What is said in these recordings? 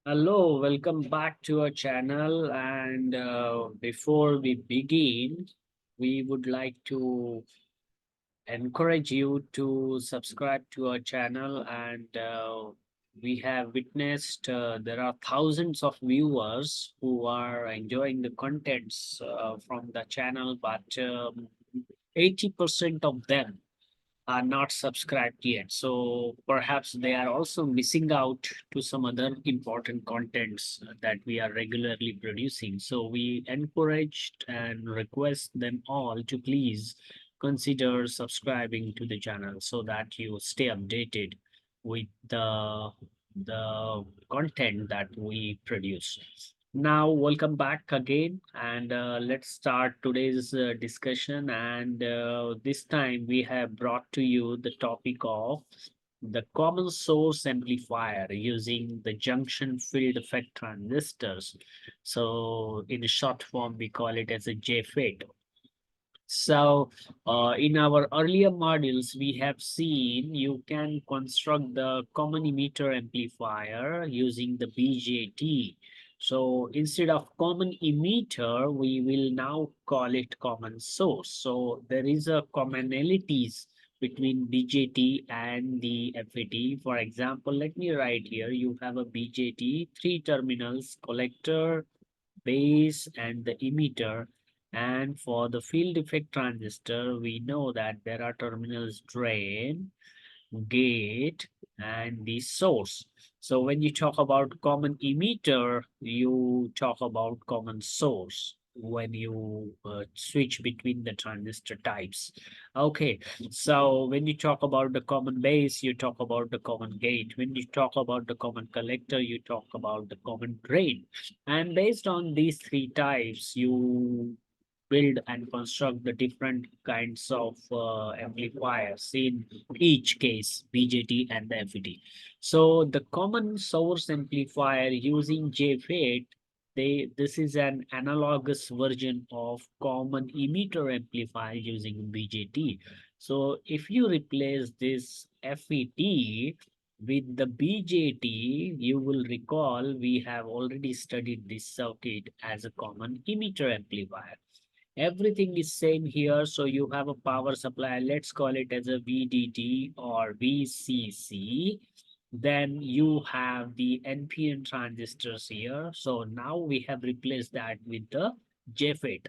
Hello, welcome back to our channel. And before we begin, we would like to encourage you to subscribe to our channel. And we have witnessed there are thousands of viewers who are enjoying the contents from the channel, but 80% of them are not subscribed yet. So perhaps they are also missing out to some other important contents that we are regularly producing. So we encouraged and request them all to please consider subscribing to the channel so that you stay updated with the content that we produce. Now, welcome back again, and let's start today's discussion. And this time we have brought to you the topic of the common source amplifier using the junction field effect transistors. So, in short form, we call it as a JFET. So, in our earlier modules, we have seen you can construct the common emitter amplifier using the BJT. So, instead of common emitter, we will now call it common source. So, there is a commonalities between BJT and the FET. For example, let me write here, you have a BJT, three terminals, collector, base, and the emitter. And for the field effect transistor, we know that there are terminals drain, gate, and the source. So when you talk about common emitter, you talk about common source when you switch between the transistor types. Okay, so when you talk about the common base, you talk about the common gate. When you talk about the common collector, you talk about the common drain. And based on these three types, you build and construct the different kinds of amplifiers in each case, BJT and the FET. So the common source amplifier using JFET, this is an analogous version of common emitter amplifier using BJT. So if you replace this FET with the BJT, you will recall we have already studied this circuit as a common emitter amplifier. Everything is same here. So you have a power supply. Let's call it as a VDD or VCC. Then you have the NPN transistors here. So now we have replaced that with the JFET.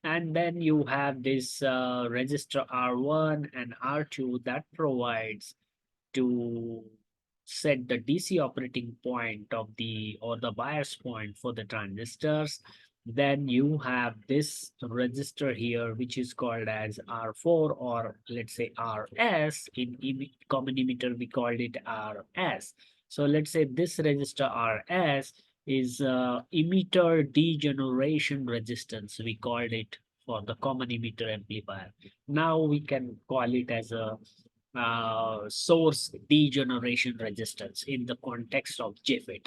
And then you have this resistor R1 and R2 that provides to set the DC operating point of the or the bias point for the transistors. Then you have this resistor here, which is called as R4, or let's say RS. In common emitter, we called it RS. So let's say this resistor RS is emitter degeneration resistance. We called it for the common emitter amplifier. Now we can call it as a source degeneration resistance in the context of JFET.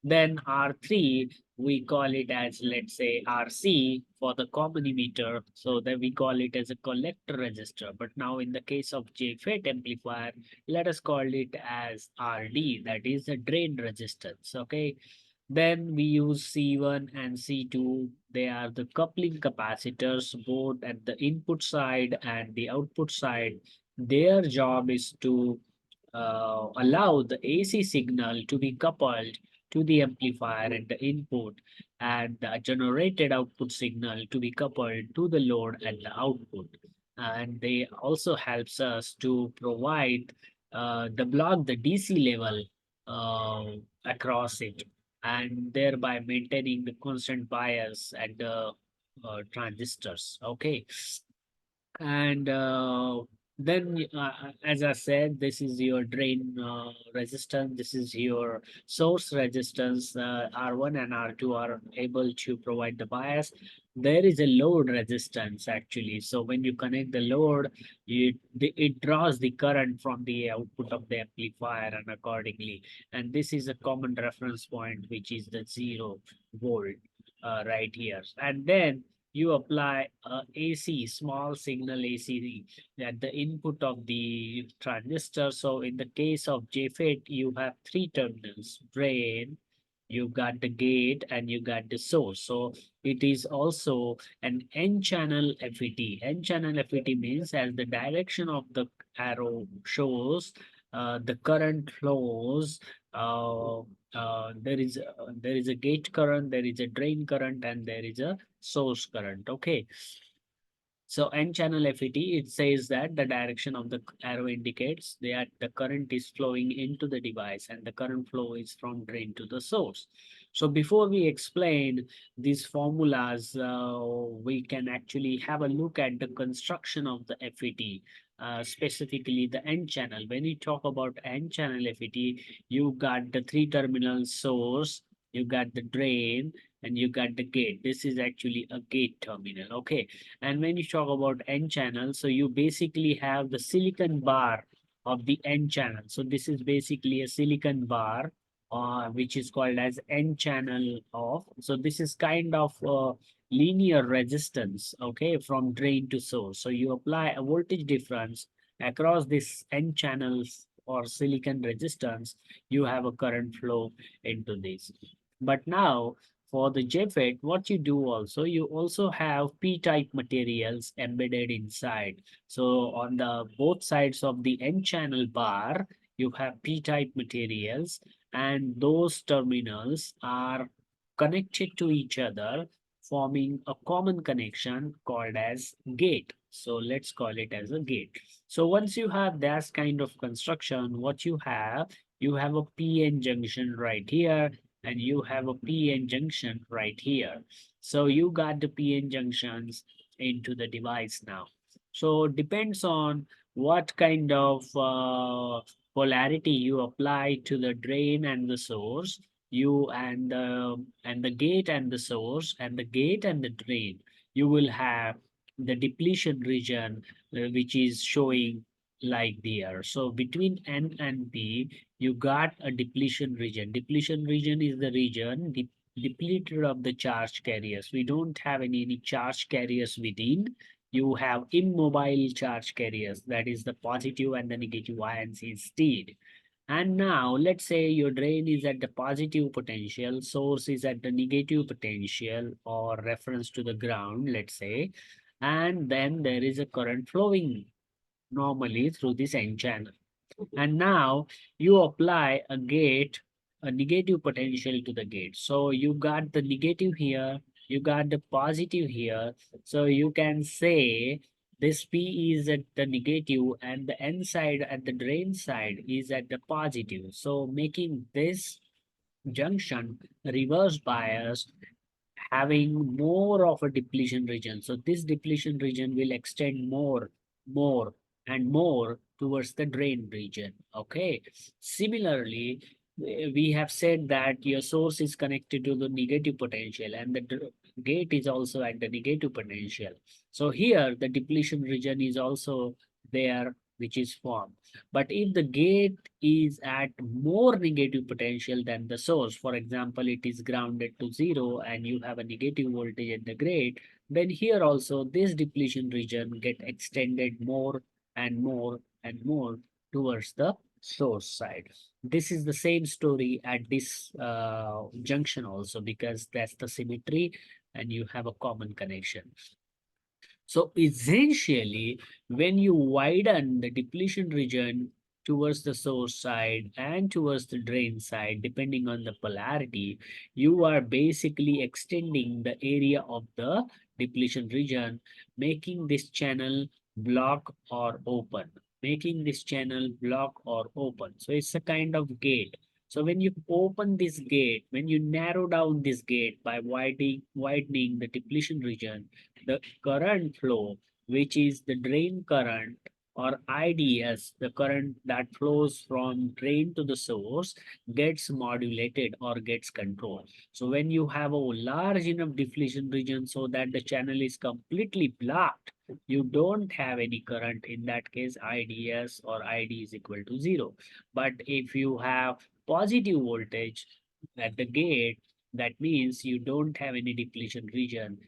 Then R3, we call it as, let's say, RC for the common emitter. So then we call it as a collector resistor. But now in the case of JFET amplifier, let us call it as RD, that is a drain resistance. Okay. Then we use C1 and C2. They are the coupling capacitors, both at the input side and the output side. Their job is to allow the AC signal to be coupled to the amplifier at the input, and the generated output signal to be coupled to the load at the output. And they also helps us to provide the block the DC level across it, and thereby maintaining the constant bias at the transistors. Okay. And then, as I said, this is your drain resistance. This is your source resistance. R1 and R2 are able to provide the bias. There is a load resistance actually. So when you connect the load, it draws the current from the output of the amplifier and accordingly. And this is a common reference point, which is the 0 volt right here. And then you apply AC, small signal AC at the input of the transistor. So in the case of JFET, you have three terminals, drain, you got the gate, and you got the source. So it is also an N-channel FET. N-channel FET means as the direction of the arrow shows, the current flows. There is a gate current, there is a drain current, and there is a source current. Okay. So N-channel FET, it says that the direction of the arrow indicates that the current is flowing into the device and the current flow is from drain to the source. So before we explain these formulas, we can actually have a look at the construction of the FET, specifically the N-channel. When you talk about N-channel FET, you got the three terminal source, you got the drain, and you got the gate. This is actually a gate terminal. Okay. And when you talk about N channel, so you basically have the silicon bar of the N channel. So this is basically a silicon bar, which is called as N channel of. So this is kind of linear resistance, okay, from drain to source. So you apply a voltage difference across this N channels or silicon resistance, you have a current flow into this. But now for the JFET, what you do also, you also have P-type materials embedded inside. So on the both sides of the N-channel bar, you have P-type materials, and those terminals are connected to each other, forming a common connection called as gate. So let's call it as a gate. So once you have that kind of construction, what you have a PN junction right here, and you have a PN junction right here. So you got the PN junctions into the device now. So depends on what kind of polarity you apply to the drain and the source, you and the gate and the source, and the gate and the drain, you will have the depletion region, which is showing like there. So between N and P, you got a depletion region. Depletion region is the region depleted of the charge carriers. We don't have any charge carriers within. You have immobile charge carriers, that is the positive and the negative ions instead. And now let's say your drain is at the positive potential, source is at the negative potential or reference to the ground, let's say, and then there is a current flowing normally through this N channel. And now you apply a gate, a negative potential to the gate. So you got the negative here, you got the positive here. So you can say this P is at the negative and the N side at the drain side is at the positive. So making this junction reverse bias, having more of a depletion region. So this depletion region will extend more, and more towards the drain region. Okay. Similarly, we have said that your source is connected to the negative potential and the gate is also at the negative potential. So here the depletion region is also there, which is formed. But if the gate is at more negative potential than the source, for example, it is grounded to zero and you have a negative voltage at the gate, then here also this depletion region get extended more and more and more towards the source side. This is the same story at this junction also, because that's the symmetry and you have a common connection. So essentially, when you widen the depletion region towards the source side and towards the drain side, depending on the polarity, you are basically extending the area of the depletion region, making this channel block or open, making this channel block or open. So it's a kind of gate. So when you open this gate, when you narrow down this gate by widening the depletion region, the current flow, which is the drain current or IDS, the current that flows from drain to the source, gets modulated or gets controlled. So when you have a large enough depletion region so that the channel is completely blocked, you don't have any current. In that case, IDS or ID is equal to zero. But if you have positive voltage at the gate, that means you don't have any depletion region,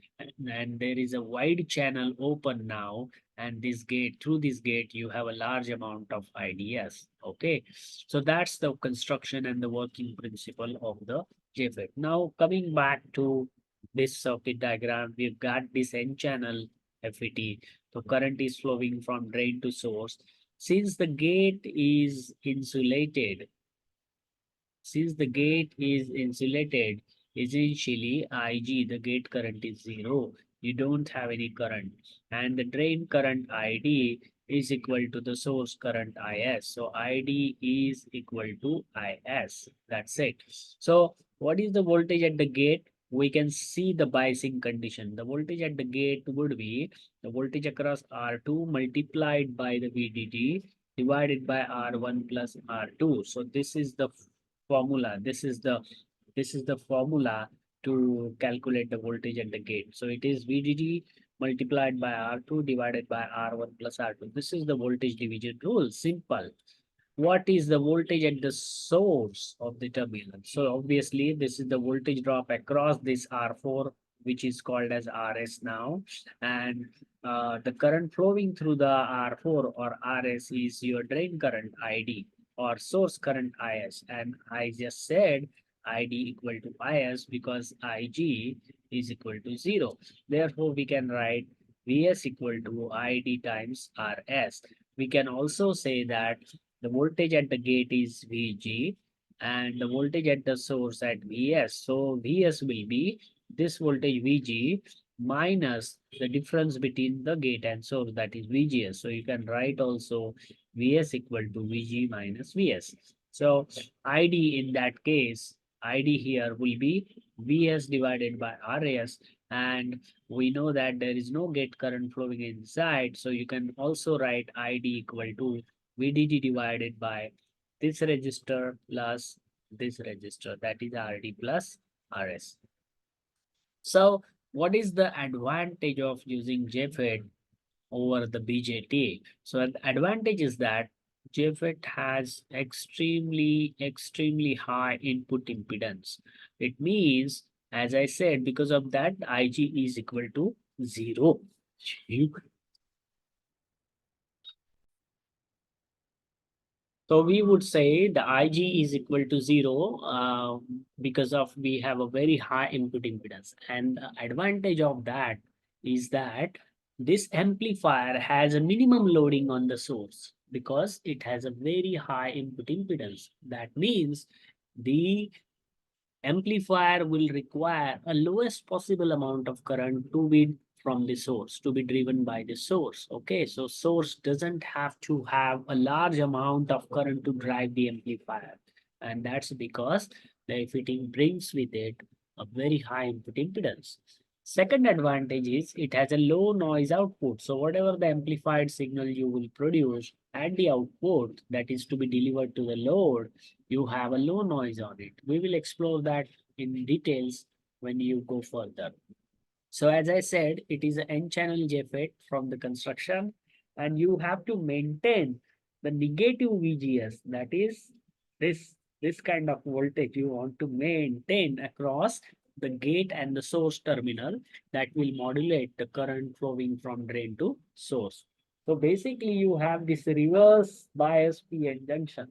and there is a wide channel open now, and this gate, through this gate you have a large amount of IDS. Okay, so that's the construction and the working principle of the JFET. Now coming back to this circuit diagram, we've got this N channel FET. So current is flowing from drain to source. Since the gate is insulated, since the gate is insulated, essentially IG, the gate current is zero. You don't have any current. And the drain current ID is equal to the source current IS. So ID is equal to IS. That's it. So what is the voltage at the gate? We can see the biasing condition. The voltage at the gate would be the voltage across R2 multiplied by the VDD divided by R1 plus R2. So this is the formula. This is the formula to calculate the voltage at the gate. So it is VDD multiplied by R2 divided by R1 plus R2. This is the voltage division rule. Simple. What is the voltage at the source of the terminal? So obviously this is the voltage drop across this R4, which is called as RS now. And the current flowing through the R4 or RS is your drain current ID or source current IS. And I just said ID equal to IS because IG is equal to 0. Therefore, we can write VS equal to ID times RS. We can also say that the voltage at the gate is VG and the voltage at the source at VS. So VS will be this voltage VG minus the difference between the gate and source, that is VGS. So you can write also VS equal to VG minus VS. So ID in that case, ID here will be VS divided by RS, and we know that there is no gate current flowing inside. So you can also write ID equal to VDD divided by this resistor plus this resistor, that is RD plus RS. So what is the advantage of using JFET over the BJT? So the advantage is that JFET has extremely high input impedance. It means, as I said, because of that, IG is equal to 0. So we would say the IG is equal to 0 because of we have a very high input impedance. And the advantage of that is that this amplifier has a minimum loading on the source because it has a very high input impedance. That means the amplifier will require a lowest possible amount of current to be from the source, to be driven by the source. Okay, so source doesn't have to have a large amount of current to drive the amplifier, and that's because the fitting brings with it a very high input impedance. Second advantage is it has a low noise output. So whatever the amplified signal you will produce at the output that is to be delivered to the load, you have a low noise on it. We will explore that in details when you go further. So as I said, it is an N-channel JFET from the construction, and you have to maintain the negative VGS, that is this kind of voltage you want to maintain across the gate and the source terminal that will modulate the current flowing from drain to source. So basically you have this reverse bias PN junction.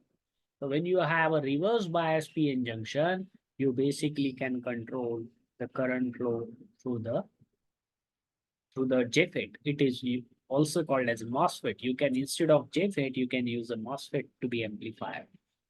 So when you have a reverse bias PN junction, you basically can control the current flow through the JFET. It is also called as MOSFET. You can, instead of JFET, you can use a MOSFET to be amplified.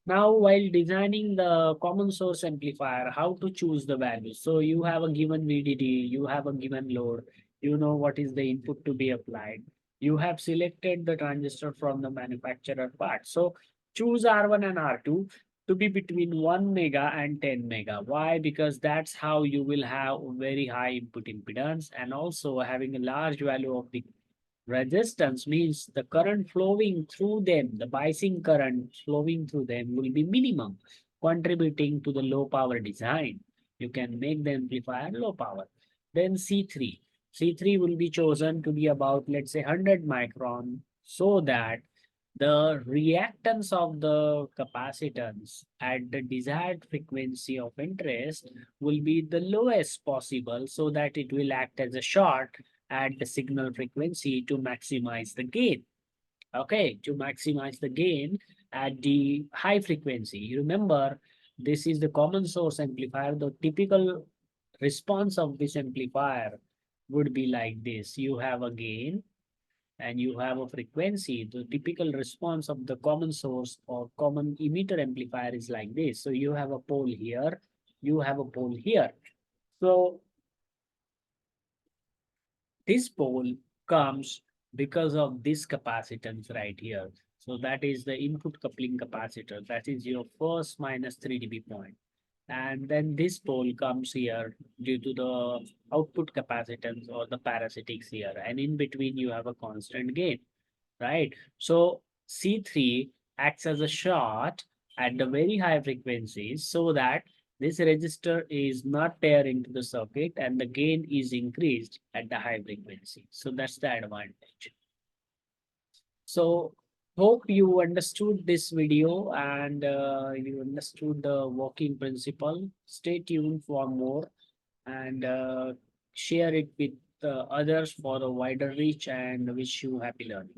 Now, while designing the common source amplifier, how to choose the value? So you have a given VDD, you have a given load, you know what is the input to be applied. You have selected the transistor from the manufacturer part. So choose R1 and R2 to be between 1 mega and 10 mega. Why? Because that's how you will have very high input impedance, and also having a large value of the resistance means the current flowing through them, the biasing current flowing through them will be minimum, contributing to the low power design. You can make the amplifier low power. Then C3. C3 will be chosen to be about, let's say, 100 micron, so that the reactance of the capacitance at the desired frequency of interest will be the lowest possible, so that it will act as a short at the signal frequency to maximize the gain. Okay, to maximize the gain at the high frequency. You remember this is the common source amplifier. The typical response of this amplifier would be like this. You have a gain and you have a frequency. The typical response of the common source or common emitter amplifier is like this. So you have a pole here, you have a pole here. So this pole comes because of this capacitance right here. So that is the input coupling capacitor. That is your first minus 3 dB point. And then this pole comes here due to the output capacitance or the parasitics here. And in between you have a constant gain, right? So C3 acts as a short at the very high frequencies so that this resistor is not tear into the circuit and the gain is increased at the high frequency. So that's the advantage. So hope you understood this video and you understood the working principle. Stay tuned for more and share it with others for a wider reach and wish you happy learning.